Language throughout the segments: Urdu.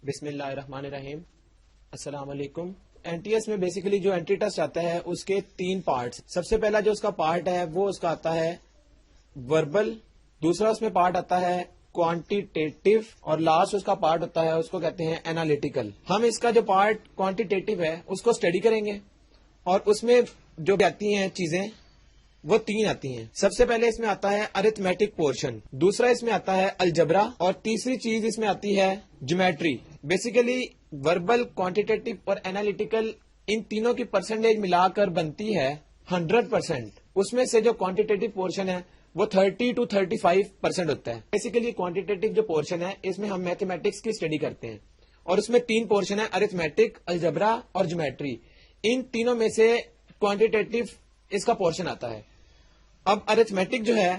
بسم اللہ الرحمن الرحیم. السلام علیکم. این ٹی ایس میں بیسیکلی جو اینٹری ٹیسٹ آتا ہے اس کے 3 پارٹس. سب سے پہلا جو اس کا پارٹ ہے وہ اس کا آتا ہے وربل, دوسرا اس میں پارٹ آتا ہے کوانٹیٹیو, اور لاسٹ اس کا پارٹ ہوتا ہے اس کو کہتے ہیں انالیٹیکل. ہم اس کا جو پارٹ کوانٹیٹیو ہے اس کو اسٹڈی کریں گے اور اس میں جو آتی ہیں چیزیں وہ 3 آتی ہیں. سب سے پہلے اس میں آتا ہے ارتھمیٹک پورشن, دوسرا اس میں آتا ہے الجبرا, اور تیسری چیز اس میں آتی ہے جیومیٹری. بیسیکلی وربل, کوانٹیٹیو اور انالیٹیکل ان تینوں کی پرسنٹیج ملا کر بنتی ہے 100%. اس میں سے جو کوانٹیٹیو پورشن ہے وہ 30 to 35% ہوتا ہے. بیسیکلی کوانٹیٹیو جو پورشن ہے اس میں ہم میتھمیٹکس کی اسٹڈی کرتے ہیں اور اس میں 3 پورشن ہے, ارتھمیٹک, الجبرا اور جیومیٹری. ان تینوں میں سے کوانٹیٹیو اس کا پورشن آتا ہے. اب ارتھمیٹک جو ہے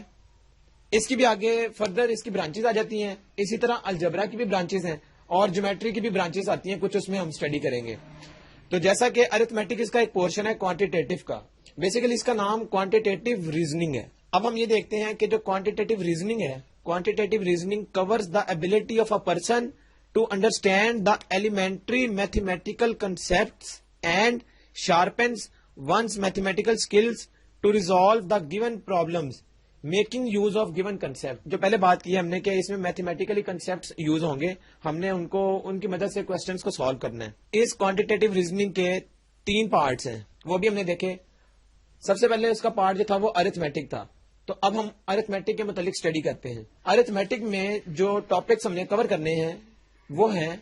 اس کی بھی آگے فردر اس کی برانچز آ جاتی ہیں, اسی طرح الجبرا کی بھی برانچز ہیں اور جیومیٹری کی بھی برانچز آتی ہیں, کچھ اس میں ہم اسٹڈی کریں گے. تو جیسا کہ ارتھمیٹک اس کا ایک پورشن ہے کوانٹیٹیو کا, بیسیکلی اس کا نام کوانٹیٹیو ریزننگ ہے. اب ہم یہ دیکھتے ہیں کہ جو کوانٹیٹیو ریزننگ ہے, quantitative reasoning covers the ability of a person to understand the elementary mathematical concepts and sharpness one's mathematical skills to resolve the given problems making use of given concept. جو پہلے بات کی ہم نے کہ اس میں میتھمیٹیکلی کنسپٹس یوز ہوں گے, ہم نے ان کی مدد سے کوشچنس کو سالو کرنا ہے. اس کوانٹیٹیو ریزننگ کے 3 پارٹس ہیں, وہ بھی ہم نے دیکھے. سب سے پہلے اس کا پارٹ جو تھا وہ ارتھمیٹک تھا. تو اب ہم ارتھمیٹک کے متعلق اسٹڈی کرتے ہیں. ارتھمیٹک میں جو ٹاپکس ہم نے کور کرنے ہیں وہ ہیں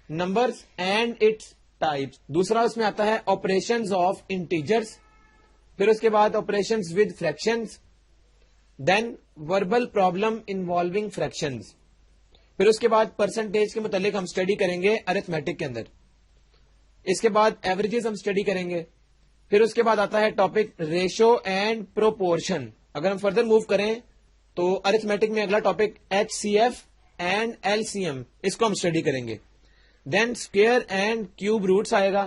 نمبرز اینڈ اٹس ٹائپس, دوسرا اس میں آتا ہے آپریشنز آف انٹیجرز, پھر اس کے بعد operations with fractions, then verbal problem involving fractions, پھر اس کے بعد پرسنٹیج کے متعلق ہم اسٹڈی کریں گے ارتھمیٹک کے اندر. اس کے بعد ایوریجز ہم اسٹڈی کریں گے. پھر اس کے بعد آتا ہے ٹاپک ریشو اینڈ پروپورشن. اگر ہم فردر موو کریں تو ارتھمیٹک میں اگلا topic H C F and L C M, اس کو ہم اسٹڈی کریں گے. Then square and cube roots آئے گا.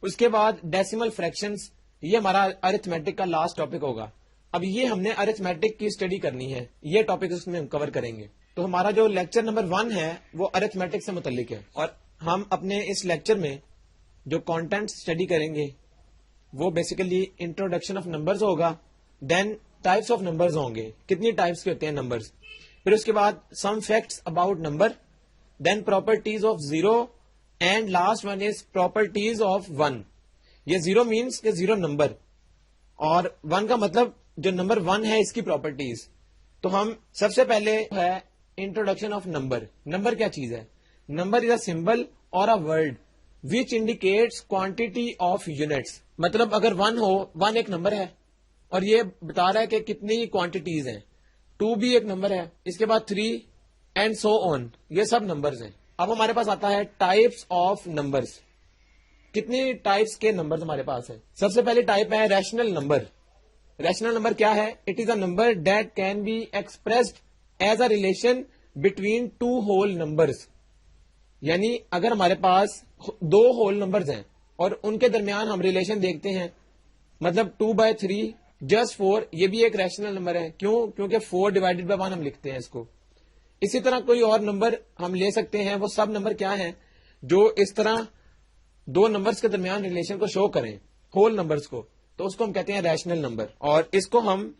اس کے بعد ڈیسیمل فریکشنز, یہ ہمارا ارتھمیٹک کا لاسٹ ٹاپک ہوگا. اب یہ ہم نے ارتھمیٹک کی اسٹڈی کرنی ہے, یہ ٹاپک اس میں ہم کور کریں گے. تو ہمارا جو لیکچر نمبر 1 ہے وہ ارتھمیٹک سے متعلق ہے, اور ہم اپنے اس لیکچر میں جو کانٹینٹ اسٹڈی کریں گے وہ بیسیکلی انٹروڈکشن آف نمبرز ہوگا, دین ٹائپس آف نمبرز ہوں گے, کتنی ٹائپس کے ہوتے ہیں نمبرز, پھر اس کے بعد some facts about number, then properties of zero, and last one is properties of 1. یہ زیرو مینس کہ زیرو نمبر, اور 1 کا مطلب جو نمبر 1 ہے اس کی پراپرٹیز. تو ہم سب سے پہلے ہے انٹروڈکشن آف نمبر. نمبر کیا چیز ہے؟ نمبر از اے سمبل اور a word which indicates quantity of units. مطلب اگر 1 ہو, 1 ایک نمبر ہے اور یہ بتا رہا ہے کہ کتنی کوانٹٹیز ہیں. 2 بھی ایک نمبر ہے, اس کے بعد 3 اینڈ سو آن, یہ سب نمبرز ہیں. اب ہمارے پاس آتا ہے ٹائپس آف نمبرز. کتنی ٹائپس کے نمبرز ہمارے پاس ہیں؟ سب سے پہلے ٹائپ ہے ریشنل نمبر. ریشنل نمبر کیا ہے؟ It is a number that can be expressed as a relation between 2 whole numbers. یعنی اگر ہمارے پاس 2 ہول نمبرز ہیں اور ان کے درمیان ہم ریلیشن دیکھتے ہیں, مطلب 2/3 جسٹ 4, یہ بھی ایک ریشنل نمبر ہے. کیوں؟ کیونکہ 4/1 ہم لکھتے ہیں اس کو. اسی طرح کوئی اور نمبر ہم لے سکتے ہیں, وہ سب نمبر کیا ہیں جو اس طرح 2 نمبرز کے درمیان ریلیشن کو شو کریں, ہول نمبرز کو, تو اس کو ہم کہتے ہیں ریشنل نمبر. اور اس کو ہم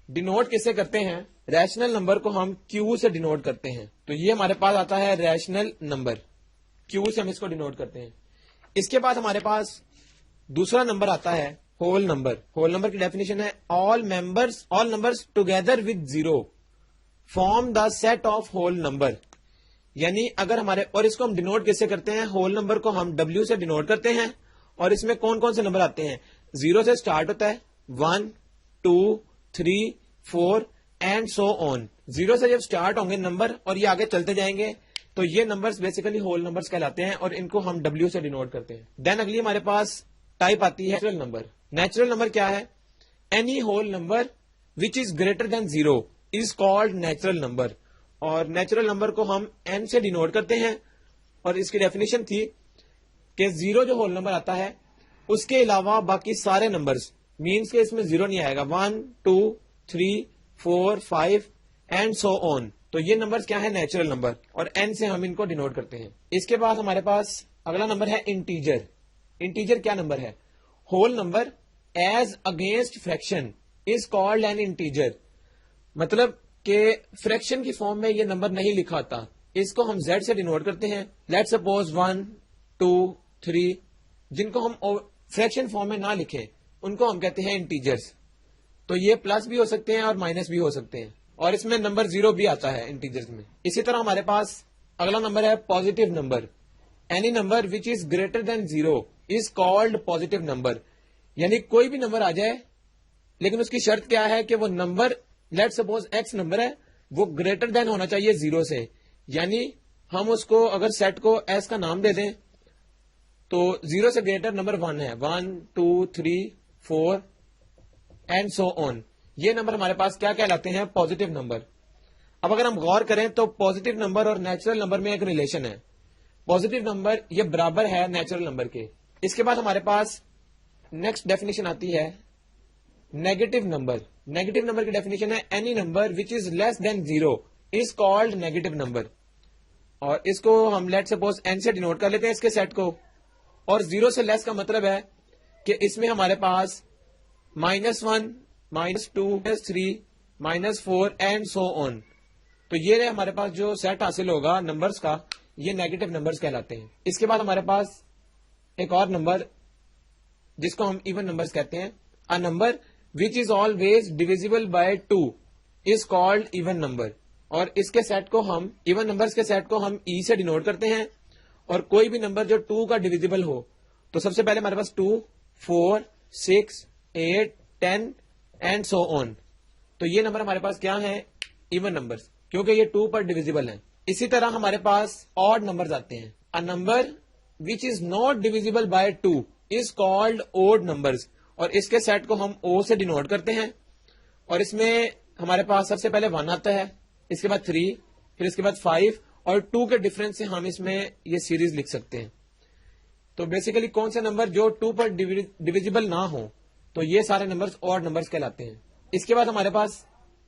ڈینوٹ کس سے کرتے ہیں؟ ریشنل نمبر کو ہم کیو سے ڈینوٹ کرتے ہیں. تو یہ ہمارے پاس آتا ہے ریشنل نمبر, کیو سے ہم اس کو ڈینوٹ کرتے ہیں. اس کے بعد ہمارے پاس دوسرا نمبر آتا ہے ہول نمبر. ہول نمبر کی ڈیفینیشن ہے all numbers together with zero form the set of whole number. یعنی اگر ہمارے, اور اس کو ہم ڈینوٹ کس سے کرتے ہیں؟ ہول نمبر کو ہم ڈبلیو سے ڈینوٹ کرتے ہیں, اور اس میں کون کون سے نمبر آتے ہیں؟ 0 سے سٹارٹ ہوتا ہے, 1 2 3 4 اینڈ سو آن. 0 سے جب سٹارٹ ہوں گے نمبر اور یہ آگے چلتے جائیں گے تو یہ نمبرز بیسیکلی ہول نمبرز کہلاتے ہیں, اور ان کو ہم ڈبلیو سے ڈینوٹ کرتے ہیں. دین اگلی ہمارے پاس ٹائپ آتی ہے نیچرل نمبر. نیچرل نمبر کیا ہے؟ Any whole number which is greater then 0 is called natural number. اور نیچرل نمبر کو ہم n سے ڈینوٹ کرتے ہیں, اور اس کی ڈیفینیشن تھی کہ 0 جو ہول نمبر آتا ہے اس کے علاوہ باقی سارے نمبرز, مینس کہ اس میں 0 نہیں آئے گا, 1 2 3 4 5 اینڈ سو آن, تو یہ نمبر کیا ہے؟ نیچرل نمبر، اور n سے ہم ان کو ڈینوٹ کرتے ہیں. اس کے بعد ہمارے پاس اگلا نمبر ہے انٹیجر. انٹیجر کیا نمبر ہے؟ Whole number as against friction is called an integer. مطلب کہ فریکشن کی فارم میں یہ نمبر نہیں لکھا آتا، اس کو ہم z سے ڈینوٹ کرتے ہیں. لیٹ سپوز 1 2 3 جن کو ہم فریکشن فارم میں نہ لکھیں ان کو ہم کہتے ہیں انٹیجرز. تو یہ پلس بھی ہو سکتے ہیں اور مائنس بھی ہو سکتے ہیں، اور اس میں نمبر 0 بھی آتا ہے انٹیجرز میں. اسی طرح ہمارے پاس اگلا نمبر ہے positive number. Any number which is greater then 0 is called positive number. یعنی کوئی بھی نمبر آ جائے لیکن اس کی شرط کیا ہے کہ وہ number, let suppose x number ہے، وہ گریٹر دین ہونا چاہیے 0 سے. یعنی ہم اس کو اگر سیٹ کو ایس کا نام دے دیں تو 0 سے گریٹر نمبر 1 ہے، 1 2 3 4 اینڈ سو آن. یہ نمبر ہمارے پاس کیا کہلاتے ہیں؟ Positive number. اب اگر ہم غور کریں تو پازیٹیو نمبر اور نیچرل نمبر میں ایک ریلیشن ہے. پازیٹیو نمبر یہ برابر ہے نیچرل نمبر کے. اس کے بعد ہمارے پاس نیکسٹ ڈیفینیشن آتی ہے نیگیٹو نمبر. نیگیٹو نمبر کی ڈیفینیشن ہے any number which is less than 0 is called negative number. اور اس کو ہم لیٹ سپوز n سے ڈینوٹ کر لیتے ہیں اس کے سیٹ کو. اور 0 سے لیس کا مطلب ہے کہ اس میں ہمارے پاس -1 -2 -3 -4 اینڈ سو آن. تو یہ ہمارے پاس جو سیٹ حاصل ہوگا نمبرز کا، یہ نیگیٹو نمبرز کہلاتے ہیں. اس کے بعد ہمارے پاس ایک اور نمبر جس کو ہم ایون نمبرز کہتے ہیں. A number which is always divisible by 2 is called even number. اور اس کے سیٹ کو ہم ایون نمبرز کے سیٹ کو ہم ای سے ڈینوٹ کرتے ہیں. اور کوئی بھی نمبر جو 2 کا ڈیویزیبل ہو، تو سب سے پہلے ہمارے پاس 2 4 6 8 10 اینڈ سو آن. تو یہ نمبر ہمارے پاس کیا ہے؟ ایون نمبرز، کیونکہ یہ 2 پر ڈیویزیبل ہیں. اسی طرح ہمارے پاس آڈ نمبرز آتے ہیں. A number which is not divisible by 2 is called odd numbers. اور اس کے سیٹ کو ہم او سے ڈینوٹ کرتے ہیں. اور اس میں ہمارے پاس سب سے پہلے 1 آتا ہے، اس کے بعد 3، پھر اس کے بعد 5 اور 2 کے ڈفرنس سے ہم اس میں یہ سیریز لکھ سکتے ہیں. تو بیسیکلی کون سے نمبر جو 2 پر ڈیویزیبل نہ ہوں تو یہ سارے نمبرز آڈ نمبرز کہلاتے ہیں. اس کے بعد ہمارے پاس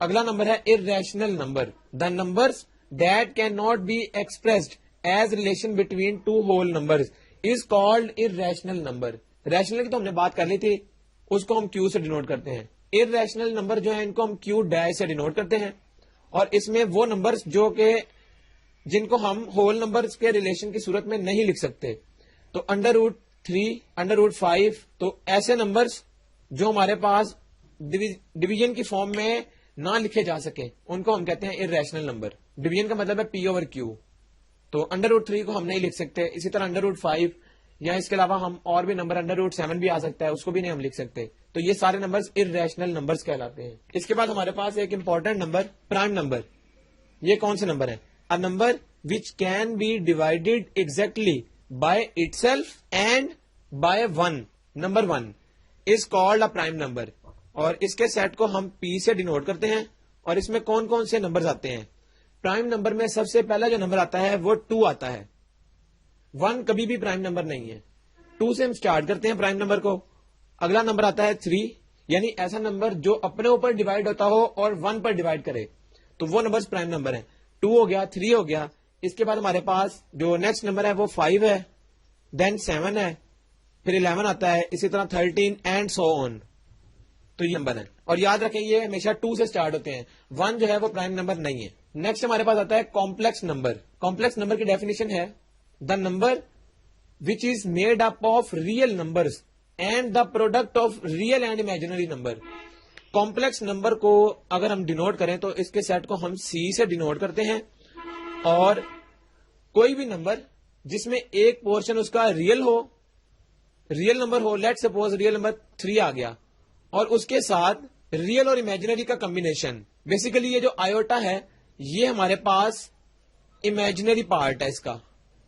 اگلا نمبر ہے irrational number. The numbers that can not be expressed as relation between 2 whole numbers is called irrational number. Rational کی تو ہم نے بات کر لی تھی، اس کو ہم کیو سے ڈینوٹ کرتے ہیں. ارریشنل نمبر جو ہے ان کو ہم کیو ڈیش سے ڈینوٹ کرتے ہیں. اور اس میں وہ نمبرز جو کہ جن کو ہم ہول نمبرز کے ریلیشن کی صورت میں نہیں لکھ سکتے، تو √3 √5، تو ایسے نمبرز جو ہمارے پاس ڈویژن کی فارم میں نہ لکھے جا سکے ان کو ہم کہتے ہیں ارریشنل نمبر. ڈویژن کا مطلب ہے P/Q. تو √3 کو ہم نہیں لکھ سکتے. اسی طرح √5 یا اس کے علاوہ ہم اور بھی نمبر √7 بھی آ سکتا ہے، اس کو بھی نہیں ہم لکھ سکتے. تو یہ سارے نمبرز ارریشنل نمبرز کہلاتے ہیں. اس کے بعد ہمارے پاس ایک امپورٹنٹ نمبر پرائم نمبر. یہ کون سے نمبر ہے؟ A number which can be divided exactly by itself and by 1. Number 1 is called a prime number. اور اس کے سیٹ کو ہم پی سے ڈینوٹ کرتے ہیں. اور اس میں کون کون سے نمبرز آتے ہیں؟ پرائم نمبر میں سب سے پہلا جو نمبر آتا ہے وہ 2 آتا ہے. 1 کبھی بھی پرائم نمبر نہیں ہے. 2 سے ہم سٹارٹ کرتے ہیں پرائم نمبر کو. اگلا نمبر آتا ہے 3، یعنی ایسا نمبر جو اپنے اوپر ڈیوائڈ ہوتا ہو اور 1 پر ڈیوائڈ کرے، تو وہ نمبر پرائم نمبر ہیں. 2 ہو گیا، 3 ہو گیا. اس کے بعد ہمارے پاس جو نیکسٹ نمبر ہے وہ 5 ہے، دین 7 ہے، پھر 11 آتا ہے، اسی طرح 13 اینڈ سو آن. تو یہ نمبر ہے. اور یاد رکھیں یہ ہمیشہ 2 سے سٹارٹ ہوتے ہیں. 1 جو ہے وہ پرائم نمبر نہیں ہے. نیکسٹ ہمارے پاس آتا ہے کمپلیکس نمبر. کمپلیکس نمبر کی ڈیفینیشن ہے the number which is made up of real numbers and the product of real and imaginary number. Complex number کو اگر ہم ڈینوٹ کریں تو اس کے سیٹ کو ہم سی سے ڈینوٹ کرتے ہیں. اور کوئی بھی نمبر جس میں ایک پورشن اس کا ریئل نمبر ہو، لیٹ سپوز ریئل نمبر 3 آ گیا، اور اس کے ساتھ ریئل اور امیجنری کا کمبینیشن. بیسیکلی یہ جو آئیوٹا ہے یہ ہمارے پاس امیجنری پارٹ ہے، اس کا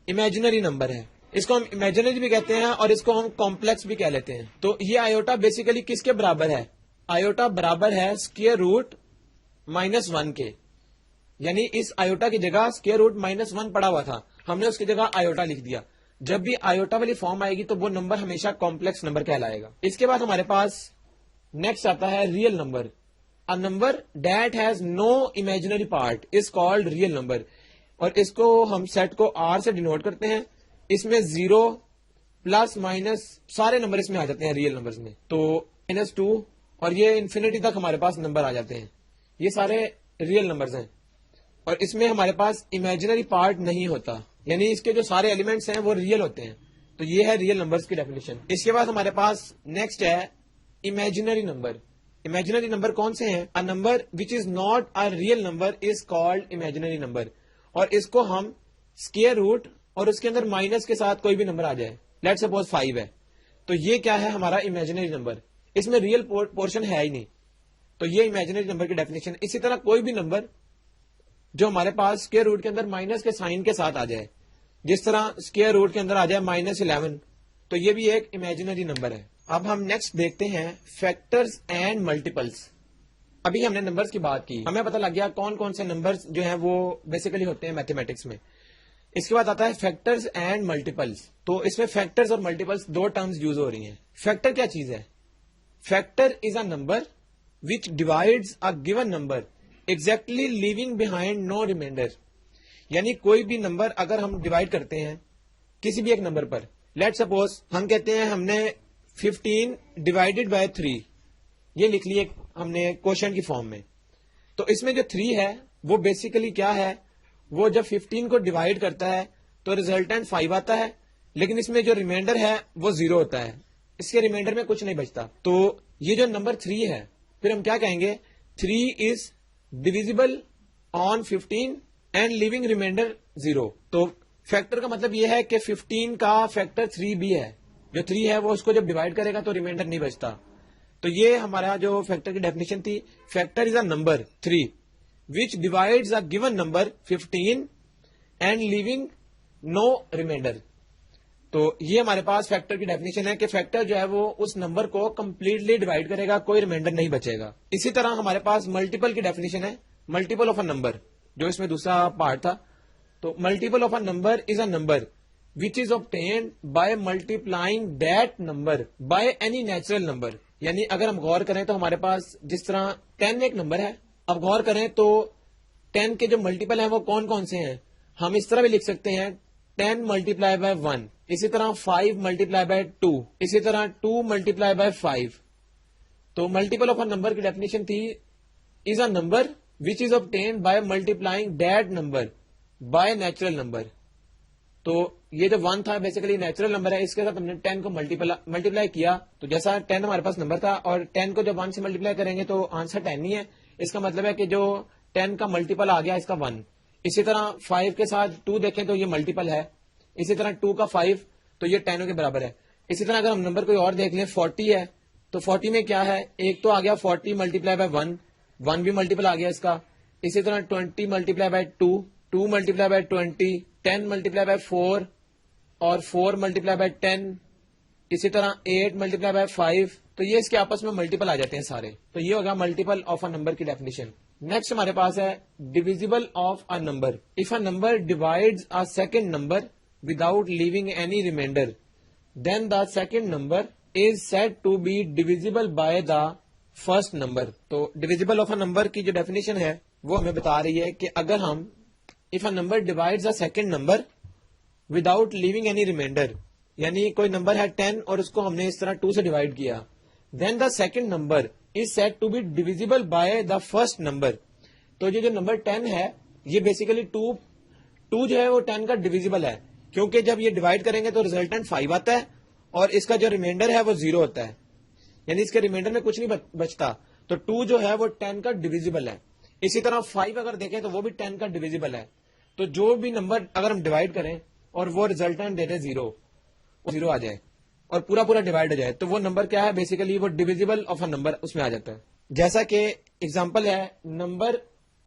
امیجنری نمبر ہے. اس کو ہم امیجنری بھی کہتے ہیں اور اس کو ہم کمپلیکس بھی کہہ لیتے ہیں. تو یہ آئیوٹا بیسیکلی کس کے برابر ہے؟ آئیوٹا برابر ہے اسکوئر روٹ -1 کے. یعنی اس آئیوٹا کی جگہ اسکوئر روٹ -1 پڑا ہوا تھا، ہم نے اس کی جگہ آئیوٹا لکھ دیا. جب بھی آئیوٹا والی فارم آئے گی تو وہ نمبر ہمیشہ کمپلیکس نمبر کہلائے گا. اس کے بعد ہمارے پاس نیکسٹ آتا ہے real number. A number that has no imaginary part is called real number. اور اس کو ہم سیٹ کو R سے ڈینوٹ کرتے ہیں. اس میں 0 پلس مائنس سارے نمبر اس میں آ جاتے ہیں ریئل نمبرز میں. تو -2 اور یہ انفینٹی تک ہمارے پاس نمبر آ جاتے ہیں. یہ سارے ریئل نمبرز ہیں اور اس میں ہمارے پاس امیجنری پارٹ نہیں ہوتا, یعنی اس کے جو سارے ایلیمنٹس ہیں وہ ریئل ہوتے ہیں. تو یہ ہے ریئل نمبرز کی ڈیفینیشن. اس کے بعد ہمارے پاس نیکسٹ ہے امیجنری نمبر. امیجنری نمبر کون سے ہیں؟ A number which is not a real number is called imaginary number. اور اس کو ہم اسکیئر روٹ اور اس کے اندر مائنس کے ساتھ کوئی بھی نمبر آ جائے, لیٹ سپوز 5 ہے, تو یہ کیا ہے ہمارا امیجنری نمبر. اس میں ریئل پورشن ہے ہی نہیں, تو یہ امیجنری نمبر کی ڈیفینیشن. اسی طرح کوئی بھی نمبر جو ہمارے پاس اسکیئر روٹ کے اندر مائنس کے سائن کے ساتھ آ جائے, جس طرح اسکیئر روٹ کے اندر آ جائے -11, تو یہ بھی ایک امیجنری نمبر ہے. اب ہم نیکسٹ دیکھتے ہیں فیکٹرز اینڈ ملٹیپلس. ابھی ہم نے نمبرز کی بات کی, ہمیں پتہ لگ گیا کون کون سے نمبرز جو ہیں وہ بیسیکلی ہوتے ہیں میتھمیٹکس میں. اس کے بعد آتا ہے فیکٹرز اینڈ ملٹیپلس. تو اس میں فیکٹرز اور ملٹیپلس دو ٹرمز یوز ہو رہی ہیں. فیکٹر کیا چیز ہے؟ Factor is a number which divides a given number exactly leaving behind no remainder. یعنی کوئی بھی نمبر اگر ہم ڈیوائڈ کرتے ہیں کسی بھی ایک نمبر پر, لیٹ سپوز ہم کہتے ہیں ہم نے 15 ڈیوائڈیڈ بائی 3 یہ لکھ لیے ہم نے کوشچن کی فارم میں. تو اس میں جو 3 ہے وہ بیسیکلی کیا ہے, وہ جب 15 کو ڈیوائڈ کرتا ہے تو ریزلٹنٹ 5 آتا ہے, لیکن اس میں جو ریمائنڈر ہے وہ 0 ہوتا ہے, اس کے ریمائنڈر میں کچھ نہیں بچتا. تو یہ جو نمبر 3 ہے پھر ہم کیا کہیں گے, 3 از ڈیویزیبل آن 15 اینڈ لیونگ ریمائنڈر 0. تو فیکٹر کا مطلب یہ ہے کہ 15 کا فیکٹر 3 بھی ہے, جو 3 ہے وہ اس کو جب ڈیوائڈ کرے گا تو ریمائنڈر نہیں بچتا. تو یہ ہمارا جو فیکٹر کی ڈیفینیشن تھی, factor is a number 3 which divides a given number 15 and leaving no remainder. تو یہ ہمارے پاس فیکٹر کی ڈیفینیشن ہے کہ فیکٹر جو ہے وہ اس نمبر کو کمپلیٹلی ڈیوائڈ کرے گا, کوئی ریمائنڈر نہیں بچے گا. اسی طرح ہمارے پاس ملٹیپل کی ڈیفینیشن ہے, ملٹیپل آف اے نمبر, جو اس میں دوسرا پارٹ تھا. تو multiple of a number is a number which is obtained by multiplying that number by any natural number. یعنی اگر ہم غور کریں تو ہمارے پاس جس طرح 10 ایک نمبر ہے, اب غور کریں تو 10 کے جو ملٹیپل ہیں وہ کون کون سے ہیں. ہم اس طرح بھی لکھ سکتے ہیں 10 ملٹیپلائی بائی 1, اسی طرح 5 ملٹیپلائی بائی 2, اسی طرح 2 ملٹیپلائی بائی 5. تو ملٹیپل آف اے نمبر کی ڈیفینیشن تھی is a number which is obtained by multiplying that number by natural number. تو یہ جو 1 تھا بیسیکلی نیچرل نمبر ہے, اس کے ساتھ ہم نے 10 کو ملٹیپلائی کیا, تو جیسا 10 ہمارے پاس نمبر تھا اور 10 کو جب 1 سے ملٹیپلائی کریں گے تو آنسر 10 نہیں ہے. اس کا مطلب ہے کہ جو 10 کا ملٹیپل آ گیا اس کا 1. اسی طرح 5 کے ساتھ 2 دیکھیں تو یہ ملٹیپل ہے, اسی طرح 2 کا 5 تو یہ 10 کے برابر ہے. اسی طرح اگر ہم نمبر کوئی اور دیکھ لیں 40 ہے, تو 40 میں کیا ہے, ایک تو آ گیا 40 ملٹیپلائی بائی 1, 1 بھی ملٹیپل آ گیا اس کا. اسی طرح 20 multiply by 2, 2 multiply by 20, 10 multiply by 4 اور 4 ملٹیپلائی بائی 10, اسی طرح 8 ملٹیپلائی بائی 5. تو یہ اس کے آپس میں ملٹیپل آ جاتے ہیں سارے. تو یہ ہوگا ملٹیپل آف اے نمبر کی ڈیفینیشن. نیکسٹ ہمارے پاس ہے divisible of a number. If a number divides a second number without leaving any remainder then the second number is said to be divisible by the first number. تو ڈیویزیبل آف اے نمبر کی جو ڈیفینیشن ہے وہ ہمیں بتا رہی ہے کہ اگر ہم if a number divides a second number without leaving any remainder, یعنی کوئی نمبر ہے 10 اور اس کو ہم نے اس طرح 2 سے ڈیوائڈ کیا, then the second number is said to be divisible by the first number. تو یہ جو نمبر 10 ہے یہ بیسیکلی 2 جو ہے وہ 10 کا ڈیویزیبل ہے, کیونکہ جب یہ ڈیوائڈ کریں گے تو ریزلٹنٹ 5 آتا ہے اور اس کا جو ریمائنڈر ہے وہ 0 ہوتا ہے, یعنی اس کے ریمائنڈر میں کچھ نہیں بچتا. تو 2 جو ہے وہ 10 کا ڈیویزیبل ہے. اسی طرح 5 اگر دیکھیں تو وہ بھی 10 کا ڈیویزیبل ہے. تو جو بھی نمبر اگر ہم ڈیوائڈ کریں اور وہ ریزلٹنٹ دے دے 0 آ جائے اور پورا ڈیوائڈ ہو جائے, تو وہ نمبر کیا ہے, بیسیکلی وہ ڈیویزیبل آف اے نمبر اس میں آ جاتا ہے. جیسا کہ ایگزامپل ہے number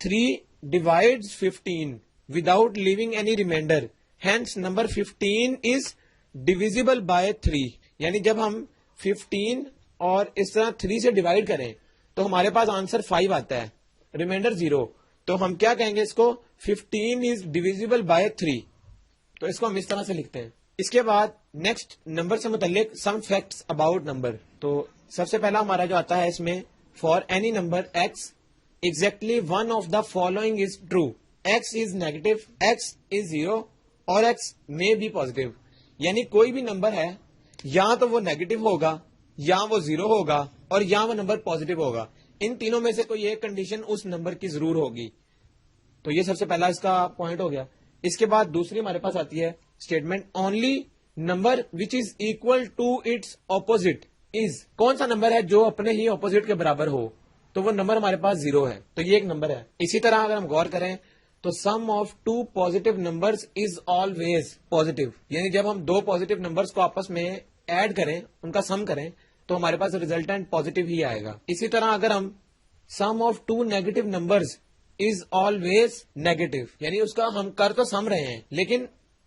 3 divides 15 without leaving any remainder, hence number 15 is divisible by 3. یعنی جب ہم 15 اور اس طرح 3 سے ڈیوائڈ کریں تو ہمارے پاس آنسر 5 آتا ہے, ریمائنڈر 0. تو ہم کیا کہیں گے اس کو, 15 از ڈیویزیبل بائی 3. تو اس کو ہم اس طرح سے لکھتے ہیں. اس کے بعد نیکسٹ نمبر سے متعلق سم فیکٹس اباؤٹ نمبر. تو سب سے پہلا ہمارا جو آتا ہے اس میں for any number x, exactly one of the following is true. x is negative, x is 0 اور x may be positive. یعنی کوئی بھی نمبر ہے یا تو وہ نیگیٹو ہوگا یا وہ 0 ہوگا اور یا وہ نمبر پازیٹیو ہوگا. ان تینوں میں سے کوئی ایک کنڈیشن اس نمبر کی ضرور ہوگی. تو یہ سب سے پہلا اس کا پوائنٹ ہو گیا. اس کے بعد دوسری ہمارے پاس آتی ہے statement only number which is equal to its opposite is. کون سا نمبر ہے جو اپنے ہی اپوزٹ کے برابر ہو؟ تو وہ نمبر ہمارے پاس 0 ہے. تو یہ ایک نمبر ہے. اسی طرح اگر ہم غور کریں تو sum of two positive numbers is always positive. یعنی جب ہم دو پازیٹیو نمبرز کو آپس میں ایڈ کریں، ان کا سم کریں، تو ہمارے پاس ریزلٹنٹ پازیٹیو ہی آئے گا. اسی طرح اگر ہم sum of two negative numbers is always negative, یعنی اس کا ہم کر تو سم رہے ہیں لیکن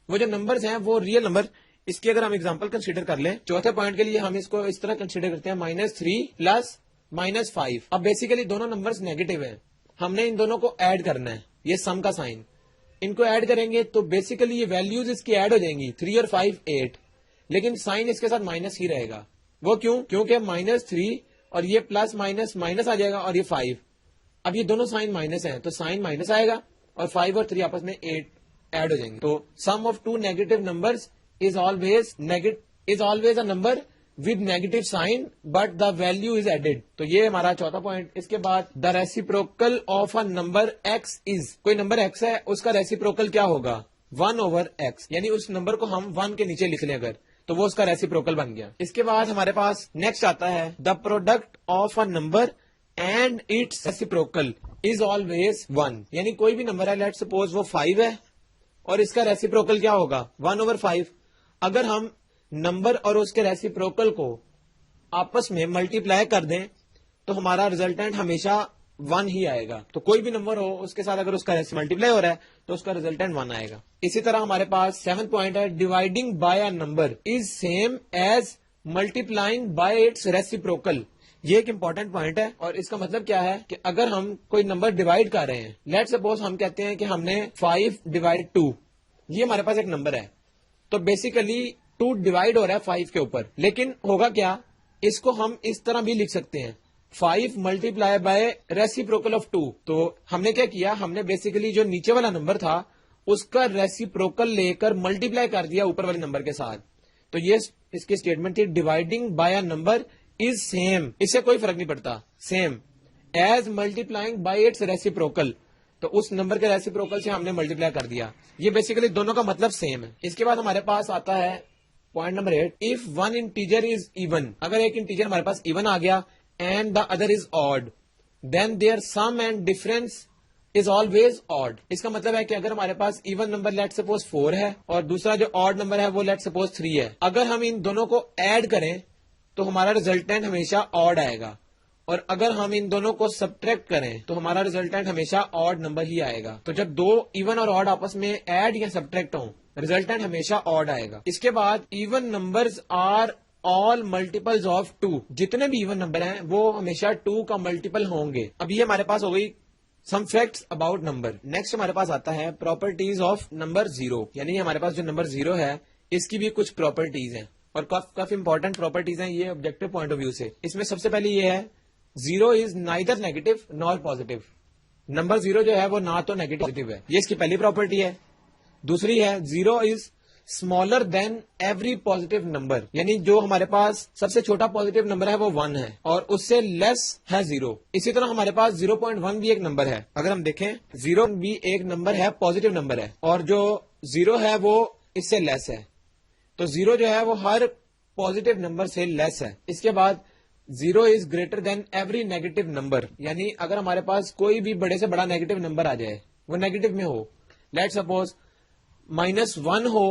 وہ جو نمبرز ہیں وہ ریئل نمبر. اس کی اگر ہم اگزامپل کنسیڈر کر لیں، چوتھے پوائنٹ کے لیے ہم اس کو اس طرح کنسیڈر کرتے ہیں -3 پلس -5. اب بیسیکلی دونوں نمبرز نیگیٹو ہیں، ہم نے ان دونوں کو ایڈ کرنا ہے. یہ سم کا سائن، ان کو ایڈ کریں گے تو بیسیکلی یہ ویلیوز اس کی ایڈ ہو جائیں گی. 3 اور 5 8، لیکن سائن اس کے ساتھ مائنس ہی رہے گا. وہ کیوں؟ کیونکہ -3 اور یہ پلس مائنس مائنس آ جائے گا اور یہ 5. اب یہ دونوں سائن مائنس ہیں تو سائن مائنس آئے گا اور 5 اور 3 آپس میں 8 ایڈ ہو جائیں گے. تو sum of two negative numbers is always a number with negative sign but the value is added. تو یہ ہمارا چوتھا پوائنٹ. اس کے بعد the reciprocal of a number x is. کوئی نمبر ایکس ہے، اس کا ریسیپروکل کیا ہوگا؟ 1/x. یعنی اس نمبر کو ہم 1 کے نیچے لکھ لیں اگر، تو وہ اس کا ریسیپروکل بن گیا. اس کے بعد ہمارے پاس نیکسٹ آتا ہے the product of a number and its reciprocal is always 1. یعنی کوئی بھی نمبر ہے، لیٹ سپوز وہ 5 ہے اور اس کا ریسیپروکل کیا ہوگا؟ 1/5. اگر ہم نمبر اور اس کے ریسیپروکل کو آپس میں ملٹی پلائی کر دیں تو ہمارا ریزلٹنٹ ہمیشہ 1 ہی آئے گا. تو کوئی بھی نمبر ہو اس کے ساتھ اگر اس کا ملٹی پلائی ہو رہا ہے تو اس کا ریزلٹنٹ 1 آئے گا. اسی طرح ہمارے پاس 7th پوائنٹ ہے dividing by a number is same as multi plying by its reciprocal. یہ ایک امپورٹنٹ پوائنٹ ہے اور اس کا مطلب کیا ہے کہ اگر ہم کوئی نمبر ڈیوائڈ کر رہے ہیں، لیٹ سپوز ہم کہتے ہیں کہ ہم نے 5/2، یہ ہمارے پاس ایک نمبر ہے، تو بیسیکلی 2 ڈیوائڈ ہو رہا ہے 5 کے اوپر. لیکن ہوگا کیا، اس کو ہم اس طرح بھی لکھ سکتے ہیں 5 ملٹیپلائی بائی ریسیپروکل آف 2. تو ہم نے کیا کیا، ہم نے بیسیکلی جو نیچے والا نمبر تھا اس کا ریسیپروکل لے کر ملٹیپلائی کر دیا اوپر والے نمبر کے ساتھ. تو یہ اس کی اسٹیٹمنٹ تھی dividing by a number is same. اس سے کوئی فرق نہیں پڑتا، same as multiplying by its reciprocal. تو اس نمبر کے ریسیپروکل سے ہم نے ملٹیپلائی کر دیا. یہ بیسیکلی دونوں کا مطلب سیم ہے. اس کے بعد ہمارے پاس آتا ہے point number 8. If one integer is even, اگر ایک انٹیجر ہمارے پاس ایون آ گیا and the other is odd then their sum and difference is always odd. اس کا مطلب ہے کہ اگر ہمارے پاس ایون نمبر لیٹ سپوز 4 ہے اور دوسرا جو آڈ نمبر ہے وہ لیٹ سپوز 3 ہے، اگر ہم ان دونوں کو ایڈ کریں تو ہمارا ریزلٹنٹ ہمیشہ آڈ آئے گا، اور اگر ہم ان دونوں کو سبٹریکٹ کریں تو ہمارا ریزلٹنٹ ہمیشہ آڈ نمبر ہی آئے گا. تو جب دو ایون اور آڈ آپس میں ایڈ یا سبٹریکٹ ہوں، ریزلٹنٹ ہمیشہ آڈ آئے گا. اس کے بعد even numbers are all multiples of 2. جتنے بھی ایون نمبر ہیں وہ ہمیشہ 2 کا ملٹیپل ہوں گے. اب یہ ہمارے پاس ہو گئی سم فیکٹس اباؤٹ نمبر. نیکسٹ ہمارے پاس آتا ہے پراپرٹیز آف نمبر 0. یعنی ہمارے پاس جو نمبر 0 ہے اس کی بھی کچھ پراپرٹیز ہیں اور کافی امپورٹنٹ پراپرٹیز ہیں یہ آبجیکٹو پوائنٹ آف ویو سے. اس میں سب سے پہلے یہ ہے 0 از نائدر نیگیٹو نار پازیٹو. نمبر 0 جو ہے وہ نہ تو نیگیٹو ہے، یہ اس کی پہلی پراپرٹی ہے. دوسری ہے 0 is smaller than every positive number. یعنی جو ہمارے پاس سب سے چھوٹا پازیٹو نمبر ہے وہ 1 ہے اور اس سے لیس ہے 0. اسی طرح ہمارے پاس 0.1 بھی ایک نمبر ہے. اگر ہم دیکھیں 0 بھی ایک نمبر ہے، پازیٹو نمبر ہے، اور جو 0 ہے وہ اس سے لیس ہے. تو 0 جو ہے وہ ہر پازیٹو نمبر سے لیس ہے. اس کے بعد 0 is greater than every negative number. یعنی اگر ہمارے پاس کوئی بھی بڑے سے بڑا نیگیٹو نمبر آ جائے، وہ نیگیٹو میں ہو، لیٹ سپوز -1 ہو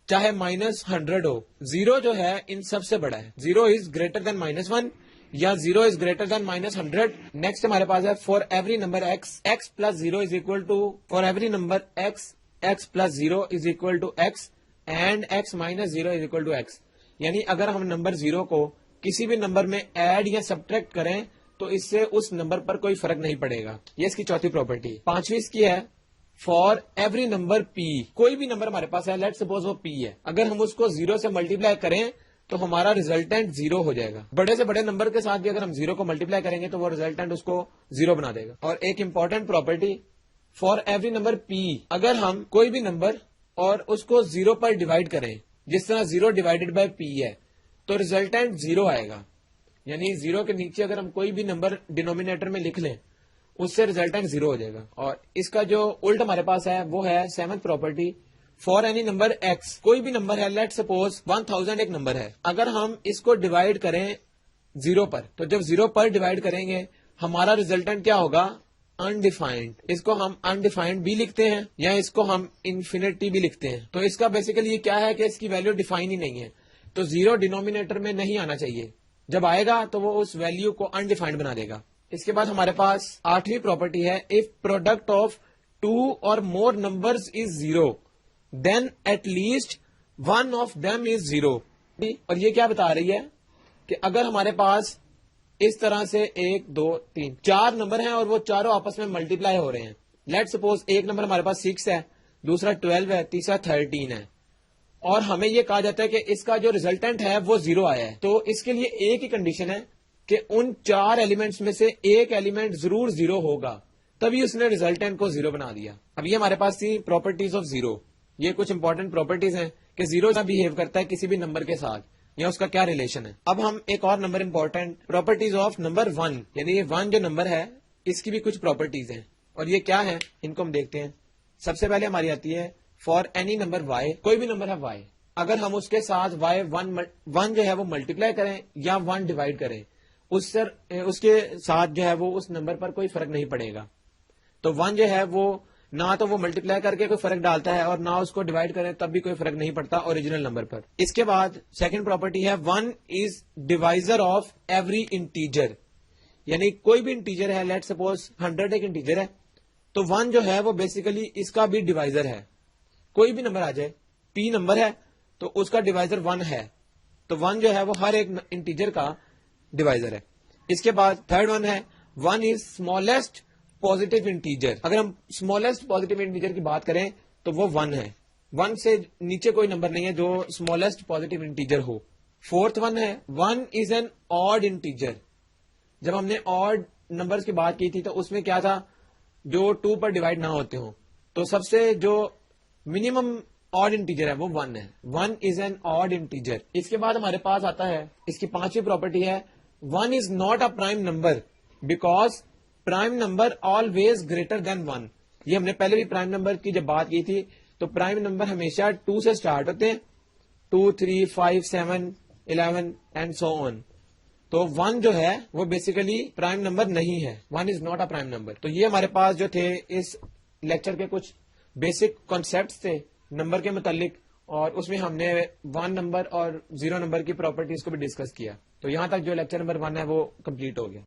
چاہے -100 ہو، 0 جو ہے ان سب سے بڑا ہے. 0 از گریٹر دین -1 یا 0 از گریٹر دین -100. نیکسٹ ہمارے پاس ہے for every number x plus 0 is equal to for every number x plus 0 is equal to x and x minus 0 is equal to x. یعنی اگر ہم نمبر 0 کو کسی بھی نمبر میں ایڈ یا سبٹریکٹ کریں تو اس سے اس نمبر پر کوئی فرق نہیں پڑے گا. یہ اس کی چوتھی پراپرٹی. پانچویں اس کی ہے فار ایوری نمبر p. کوئی بھی نمبر ہمارے پاس ہے، لیٹ سپوز وہ p ہے، اگر ہم اس کو 0 سے ملٹیپلائی کریں تو ہمارا ریزلٹنٹ 0 ہو جائے گا. بڑے سے بڑے نمبر کے ساتھ بھی اگر ہم 0 کو ملٹیپلائی کریں گے تو وہ ریزلٹنٹ اس کو 0 بنا دے گا. اور ایک important property for every number P, اگر ہم کوئی بھی نمبر اور اس کو 0 پر ڈیوائڈ کریں، جس طرح 0 ڈیوائڈیڈ بائی پی ہے، تو ریزلٹنٹ 0 آئے گا. یعنی 0 کے نیچے اگر ہم کوئی بھی نمبر ڈینومینیٹر میں لکھ لیں، اس سے ریزلٹنٹ 0 ہو جائے گا. اور اس کا جو الٹ ہمارے پاس ہے وہ ہے 7th property for any number x. کوئی بھی نمبر ہے، لیٹ سپوز 1000 ایک نمبر ہے، اگر ہم اس کو ڈیوائڈ کریں 0 پر، تو جب 0 پر ڈیوائڈ کریں گے ہمارا ریزلٹنٹ کیا ہوگا؟ انڈیفائنڈ. اس کو ہم انڈیفائنڈ بھی لکھتے ہیں یا اس کو ہم انفینٹی بھی لکھتے ہیں. تو اس کا بیسیکلی یہ کیا ہے کہ اس کی ویلیو ڈیفائن ہی نہیں ہے. تو 0 ڈینومینیٹر میں نہیں آنا چاہیے، جب آئے گا تو وہ اس ویلیو کو انڈیفائنڈ بنا دے گا. اس کے بعد ہمارے پاس 8ویں پراپرٹی ہے اف پروڈکٹ آف 2 اور more numbers is 0 then at least one of them is 0. اور یہ کیا بتا رہی ہے کہ اگر ہمارے پاس اس طرح سے 1 2 3 4 نمبر ہیں اور وہ چاروں آپس میں ملٹیپلائی ہو رہے ہیں. لیٹ سپوز ایک نمبر ہمارے پاس 6 ہے، دوسرا 12 ہے، تیسرا 13 ہے، اور ہمیں یہ کہا جاتا ہے کہ اس کا جو ریزلٹنٹ ہے وہ 0 آیا ہے. تو اس کے لیے ایک ہی کنڈیشن ہے کہ ان 4 ایلیمنٹس میں سے ایک ایلیمنٹ ضرور 0 ہوگا، تبھی اس نے ریزلٹنٹ کو 0 بنا دیا. اب یہ ہمارے پاس تھی پراپرٹیز آف 0. یہ کچھ انپورٹنٹ پراپرٹیز ہیں کہ 0 کا بہیو کرتا ہے کسی بھی نمبر کے ساتھ یا اس کا کیا ریلیشن ہے. اب ہم ایک اور number important properties of number 1، یعنی یہ 1 جو نمبر ہے اس کی بھی کچھ پراپرٹیز ہیں، اور یہ کیا ہے ان کو ہم دیکھتے ہیں. سب سے پہلے ہماری آتی ہے فار اینی نمبر y. کوئی بھی نمبر ہے y، اگر ہم اس کے ساتھ y 1 جو ہے وہ ملٹیپلائی کریں یا 1 ڈیوائڈ کریں، اس کے ساتھ جو ہے وہ اس نمبر پر کوئی فرق نہیں پڑے گا. تو 1 جو ہے وہ نہ تو وہ ملٹیپلائی کر کے کوئی فرق ڈالتا ہے اور نہ اس کو ڈیوائڈ کریں تب بھی کوئی فرق نہیں پڑتا اوریجنل نمبر پر. اس کے بعد سیکنڈ پراپرٹی ہے 1 از ڈیوائزر آف ایوری انٹیجر. یعنی کوئی بھی انٹیجر ہے، لیٹ سپوز 100 ایک انٹیجر ہے، تو 1 جو ہے وہ بیسیکلی اس کا بھی ڈیوائزر ہے. کوئی بھی نمبر آ جائے، پی نمبر ہے تو اس کا ڈیوائزر 1 ہے، تو 1 جو ہے وہ ہر ایک انٹیجر کا ڈیوائزر ہے. اس کے بعد تھرڈ 1 ہے 1 از اسمالسٹ پازیٹیو انٹیجر. اگر ہم اسمالسٹ پازیٹیو انٹیجر کی بات کریں تو وہ 1 ہے. 1 سے نیچے کوئی نمبر نہیں ہے جو اسمالسٹ پازیٹیو انٹیجر ہو. فورتھ 1 ہے 1 از این آڈ انٹیجر. جب ہم نے آڈ نمبرز کی بات کی تھی تو اس میں کیا تھا، جو 2 پر ڈیوائڈ نہ ہوتے ہوں. تو سب سے جو منیمم آڈ انٹیجر ہے وہ 1 ہے. 1 از این آڈ انٹیجر. اس کے بعد ہمارے پاس آتا ہے اس کی 5ویں پراپرٹی ہے 1 is not a prime number because prime number always greater than 1. یہ ہم نے پہلے بھی پرائم نمبر کی جب بات کی تھی تو پرائم نمبر ہمیشہ 2 سے سٹارٹ ہوتے ہیں، 2 3 5 7 11 اینڈ سو آن. تو 1 جو ہے وہ بیسیکلی پرائم نمبر نہیں ہے. 1 is not a prime number. تو یہ ہمارے پاس جو تھے اس لیکچر کے کچھ بیسک کانسیپٹس تھے نمبر کے متعلق، اور اس میں ہم نے 1 نمبر اور 0 نمبر کی پراپرٹیز کو بھی ڈسکس کیا. تو یہاں تک جو لیکچر نمبر 1 ہے وہ کمپلیٹ ہو گیا.